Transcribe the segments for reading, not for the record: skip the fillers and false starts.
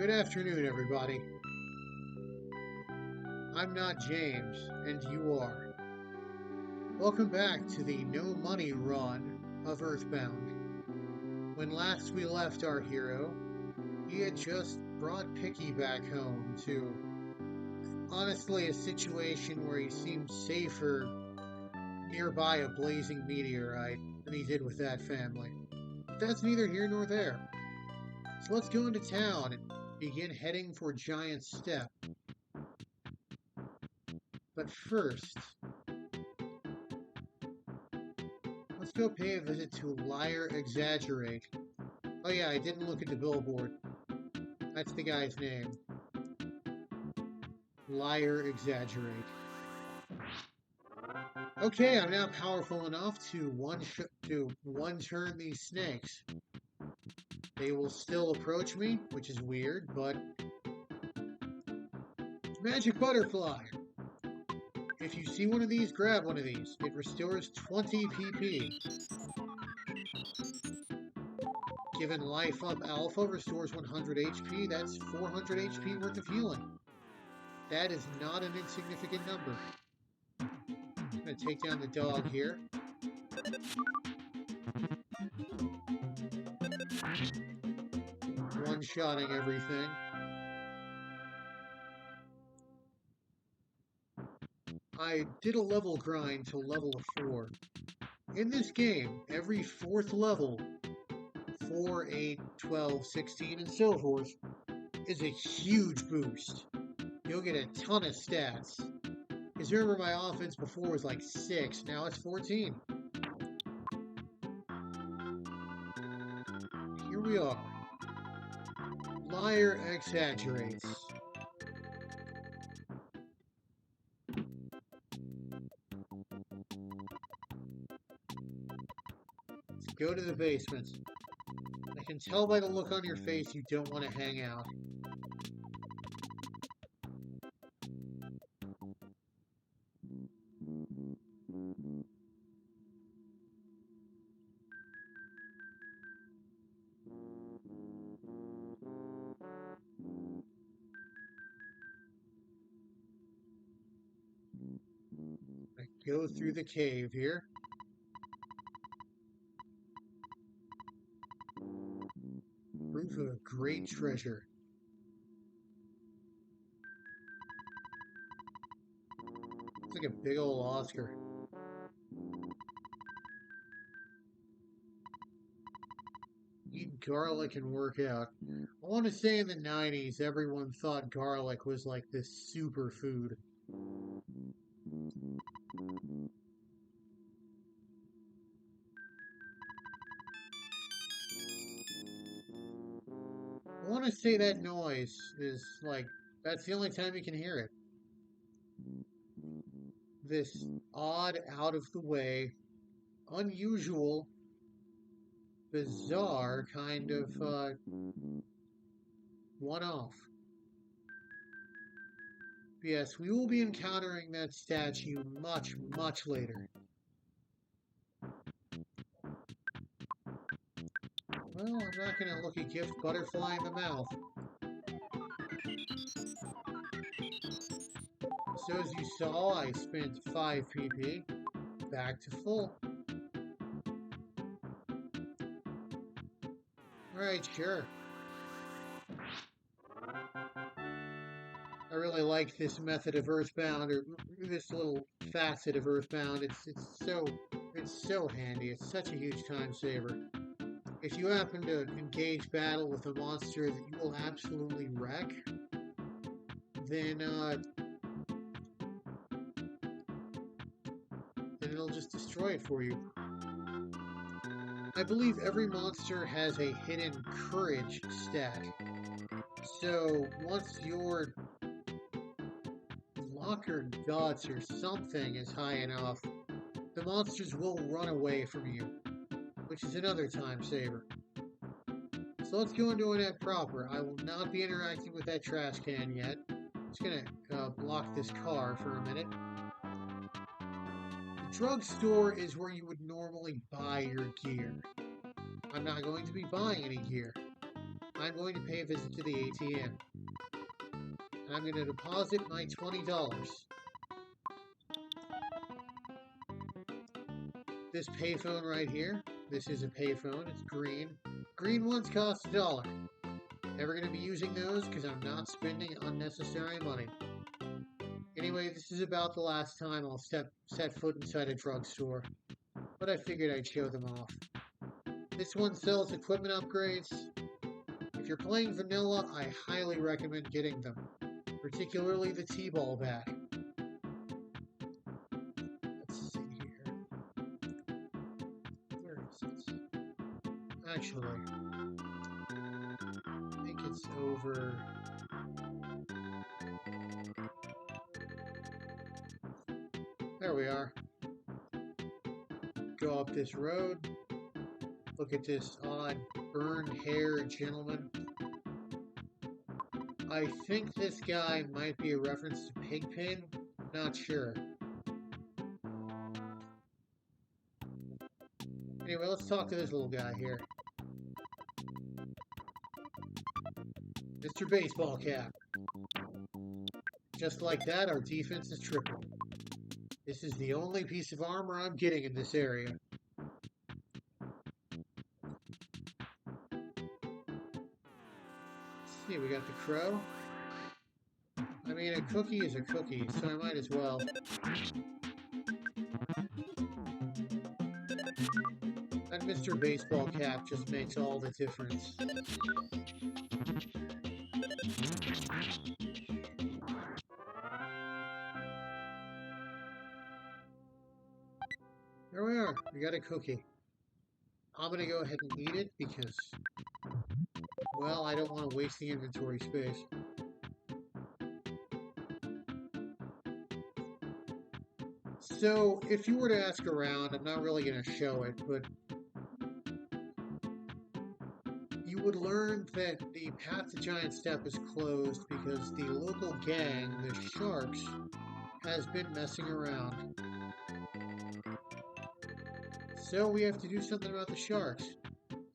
Good afternoon, everybody. I'm not James, and you are. Welcome back to the no money run of Earthbound. When last we left our hero, he had just brought Picky back home to, honestly, a situation where he seemed safer nearby a blazing meteorite than he did with that family. But that's neither here nor there. So let's go into town and begin heading for Giant Step. But first, let's go pay a visit to Liar Exaggerate. Oh yeah, I didn't look at the billboard. That's the guy's name. Liar Exaggerate. Okay, I'm now powerful enough to one-turn these snakes. They will still approach me, which is weird, but... Magic Butterfly! If you see one of these, grab one of these. It restores 20 PP. Given Life Up Alpha restores 100 HP, that's 400 HP worth of healing. That is not an insignificant number. I'm going to take down the dog here. One-shotting everything. I did a level grind to level 4. In this game, every 4th level, 4, 8, 12, 16, and so forth, is a huge boost. You'll get a ton of stats. Because remember, my offense before was like 6, now it's 14. Here we are. Liar Exaggerates. Let's go to the basement. I can tell by the look on your face you don't want to hang out. I go through the cave here. Proof of a great treasure. It's like a big old Oscar. Eat garlic and work out. I want to say in the 90s, everyone thought garlic was like this superfood. I want to say that noise is like, that's the only time you can hear it. This odd, out of the way, unusual, bizarre kind of one-off. Yes, we will be encountering that statue much, much later. Well, I'm not going to look a gift butterfly in the mouth. So as you saw, I spent 5 PP. Back to full. Alright, sure. I really like this method of Earthbound, or this little facet of Earthbound. It's so handy. It's such a huge time saver. If you happen to engage battle with a monster that you will absolutely wreck, then it'll just destroy it for you. I believe every monster has a hidden courage stat. So once your luck or guts or something is high enough, the monsters will run away from you, which is another time saver. So let's go into Onett proper. I will not be interacting with that trash can yet. I'm just gonna block this car for a minute. The drugstore is where you would normally buy your gear. I'm not going to be buying any gear. I'm going to pay a visit to the ATM. And I'm going to deposit my $20. This payphone right here, this is a payphone, it's green. Green ones cost $1. Never going to be using those because I'm not spending unnecessary money. Anyway, this is about the last time I'll set foot inside a drugstore, but I figured I'd show them off. This one sells equipment upgrades. If you're playing vanilla, I highly recommend getting them, particularly the T-ball bat. Let's see here. Where is it? Actually, I think it's over. There we are. Go up this road. Look at this odd burned hair gentleman. I think this guy might be a reference to Pigpen. Not sure. Anyway, let's talk to this little guy here. Mr. Baseball Cap. Just like that, our defense is tripled. This is the only piece of armor I'm getting in this area. Let's see, we got the crow. I mean, a cookie is a cookie, so I might as well. And Mr. Baseball Cap just makes all the difference. There we are. We got a cookie. I'm going to go ahead and eat it because, well, I don't want to waste the inventory space. So, if you were to ask around, I'm not really going to show it, but you would learn that the Path to Giant Step is closed because the local gang, the Sharks, has been messing around. So we have to do something about the Sharks.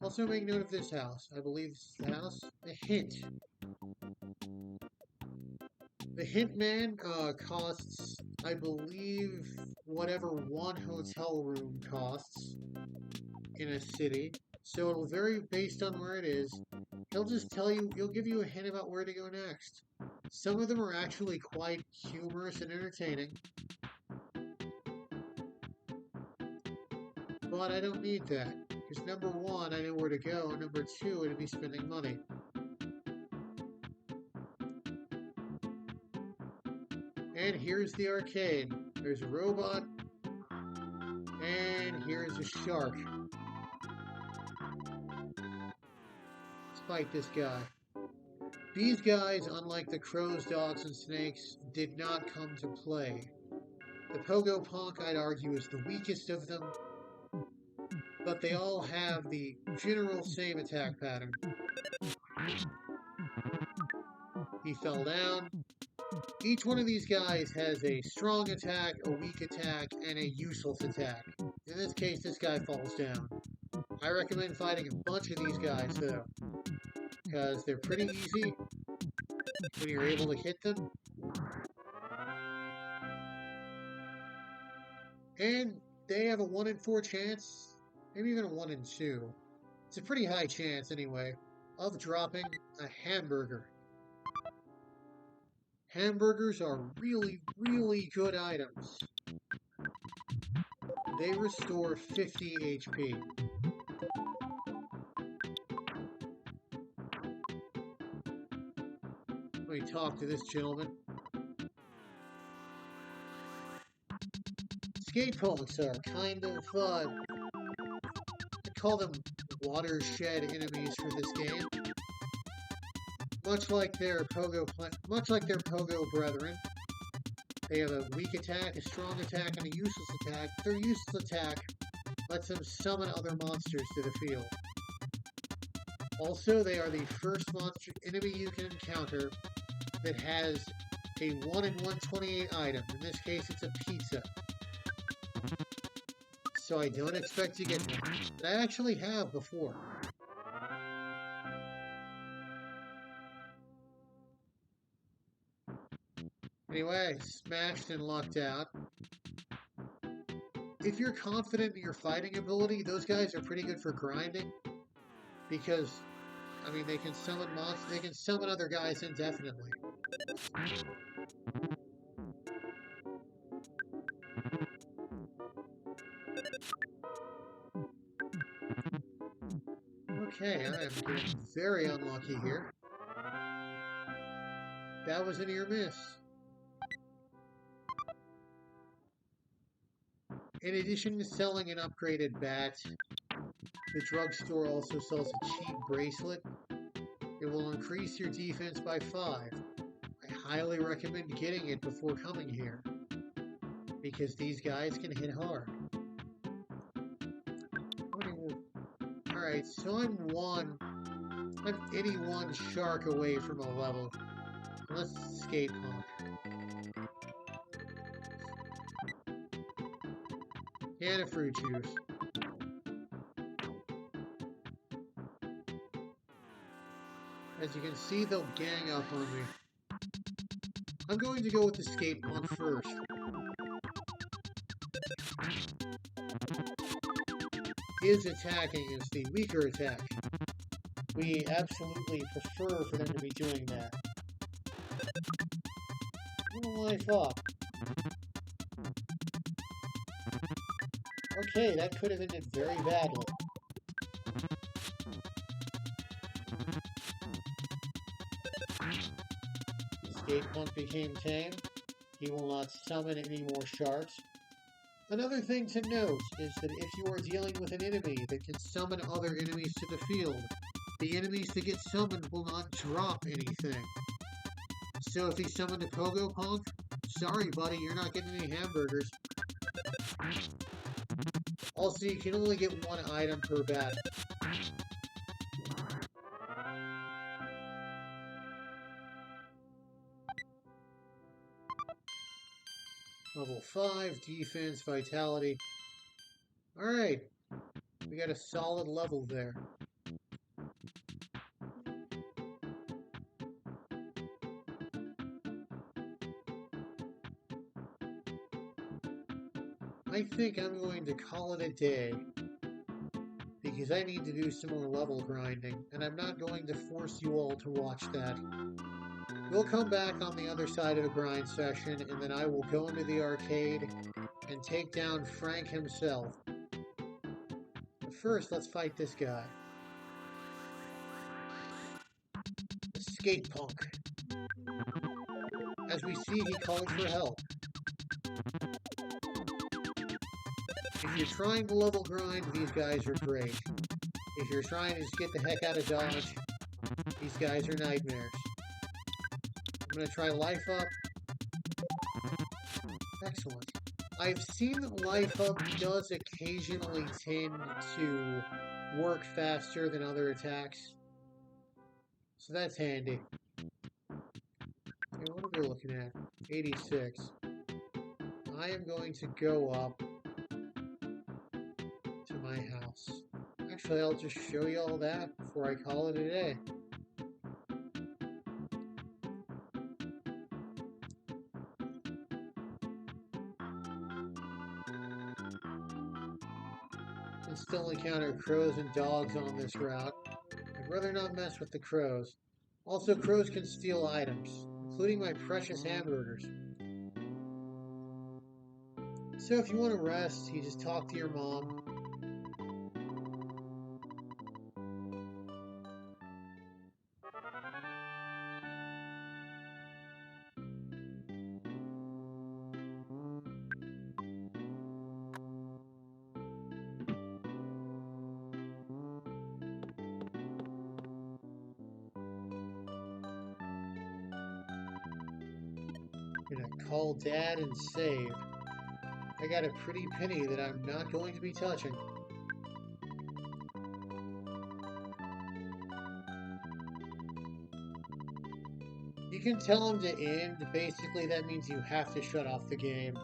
Also make note of this house. I believe this is the house. The Hint. The Hint Man costs, I believe, whatever one hotel room costs in a city. So it'll vary based on where it is. He'll just tell you, he'll give you a hint about where to go next. Some of them are actually quite humorous and entertaining. But I don't need that, because number one, I know where to go, and number two, it'd be spending money. And here's the arcade. There's a robot, and here's a shark. Let's fight this guy. These guys, unlike the crows, dogs, and snakes, did not come to play. The Pogo Punk, I'd argue, is the weakest of them. But they all have the general same attack pattern. He fell down. Each one of these guys has a strong attack, a weak attack, and a useless attack. In this case, this guy falls down. I recommend fighting a bunch of these guys, though, because they're pretty easy when you're able to hit them. And they have a 1 in 4 chance, maybe even a 1 in 2. It's a pretty high chance, anyway, of dropping a hamburger. Hamburgers are really, really good items. They restore 50 HP. Let me talk to this gentleman. Skate punks are kind of, I call them watershed enemies for this game. Much like their pogo brethren, they have a weak attack, a strong attack, and a useless attack. Their useless attack lets them summon other monsters to the field. Also, they are the first monster enemy you can encounter that has a 1 in 128 item. In this case, it's a pizza. So I don't expect to get one, but I actually have before. Anyway, smashed and lucked out. If you're confident in your fighting ability, those guys are pretty good for grinding. Because, I mean, they can summon monsters, they can summon other guys indefinitely. Okay, I am getting very unlucky here. That was a near miss. In addition to selling an upgraded bat, the drugstore also sells a cheap bracelet. It will increase your defense by 5. I highly recommend getting it before coming here, because these guys can hit hard. Alright, so I'm any one shark away from a level. Let's skate punk. And a fruit juice. As you can see, they'll gang up on me. I'm going to go with the skate punk first. His attacking is the weaker attack. We absolutely prefer for them to be doing that. Life up. Okay, that could have ended very badly. The skate punk became tame. He will not summon any more sharks. Another thing to note is that if you are dealing with an enemy that can summon other enemies to the field, the enemies that get summoned will not drop anything. So if he summoned a Pogo Punk, sorry buddy, you're not getting any hamburgers. Also, you can only get one item per battle. Level 5, defense, vitality. Alright, we got a solid level there. I think I'm going to call it a day, because I need to do some more level grinding, and I'm not going to force you all to watch that. We'll come back on the other side of the grind session, and then I will go into the arcade and take down Frank himself. But first, let's fight this guy. The skate punk. As we see, he called for help. If you're trying to level grind, these guys are great. If you're trying to just get the heck out of Dodge, these guys are nightmares. I'm going to try Life Up. Excellent. I've seen that Life Up does occasionally tend to work faster than other attacks. So that's handy. Okay, what are we looking at? 86. I am going to go up to my house. Actually, I'll just show you all that before I call it a day. And still encounter crows and dogs on this route. I'd rather not mess with the crows. Also, crows can steal items, including my precious hamburgers. So if you want to rest, you just talk to your mom. I'm gonna call Dad and save. I got a pretty penny that I'm not going to be touching. You can tell him to end. Basically, that means you have to shut off the game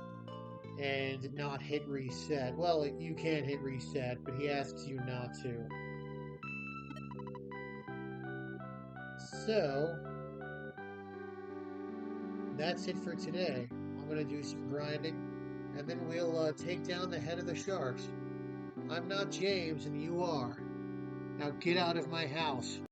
and not hit reset. Well, you can hit reset, but he asks you not to. So, That's it for today. I'm going to do some grinding, and then we'll take down the head of the sharks. I'm not James, and you are. Now get out of my house.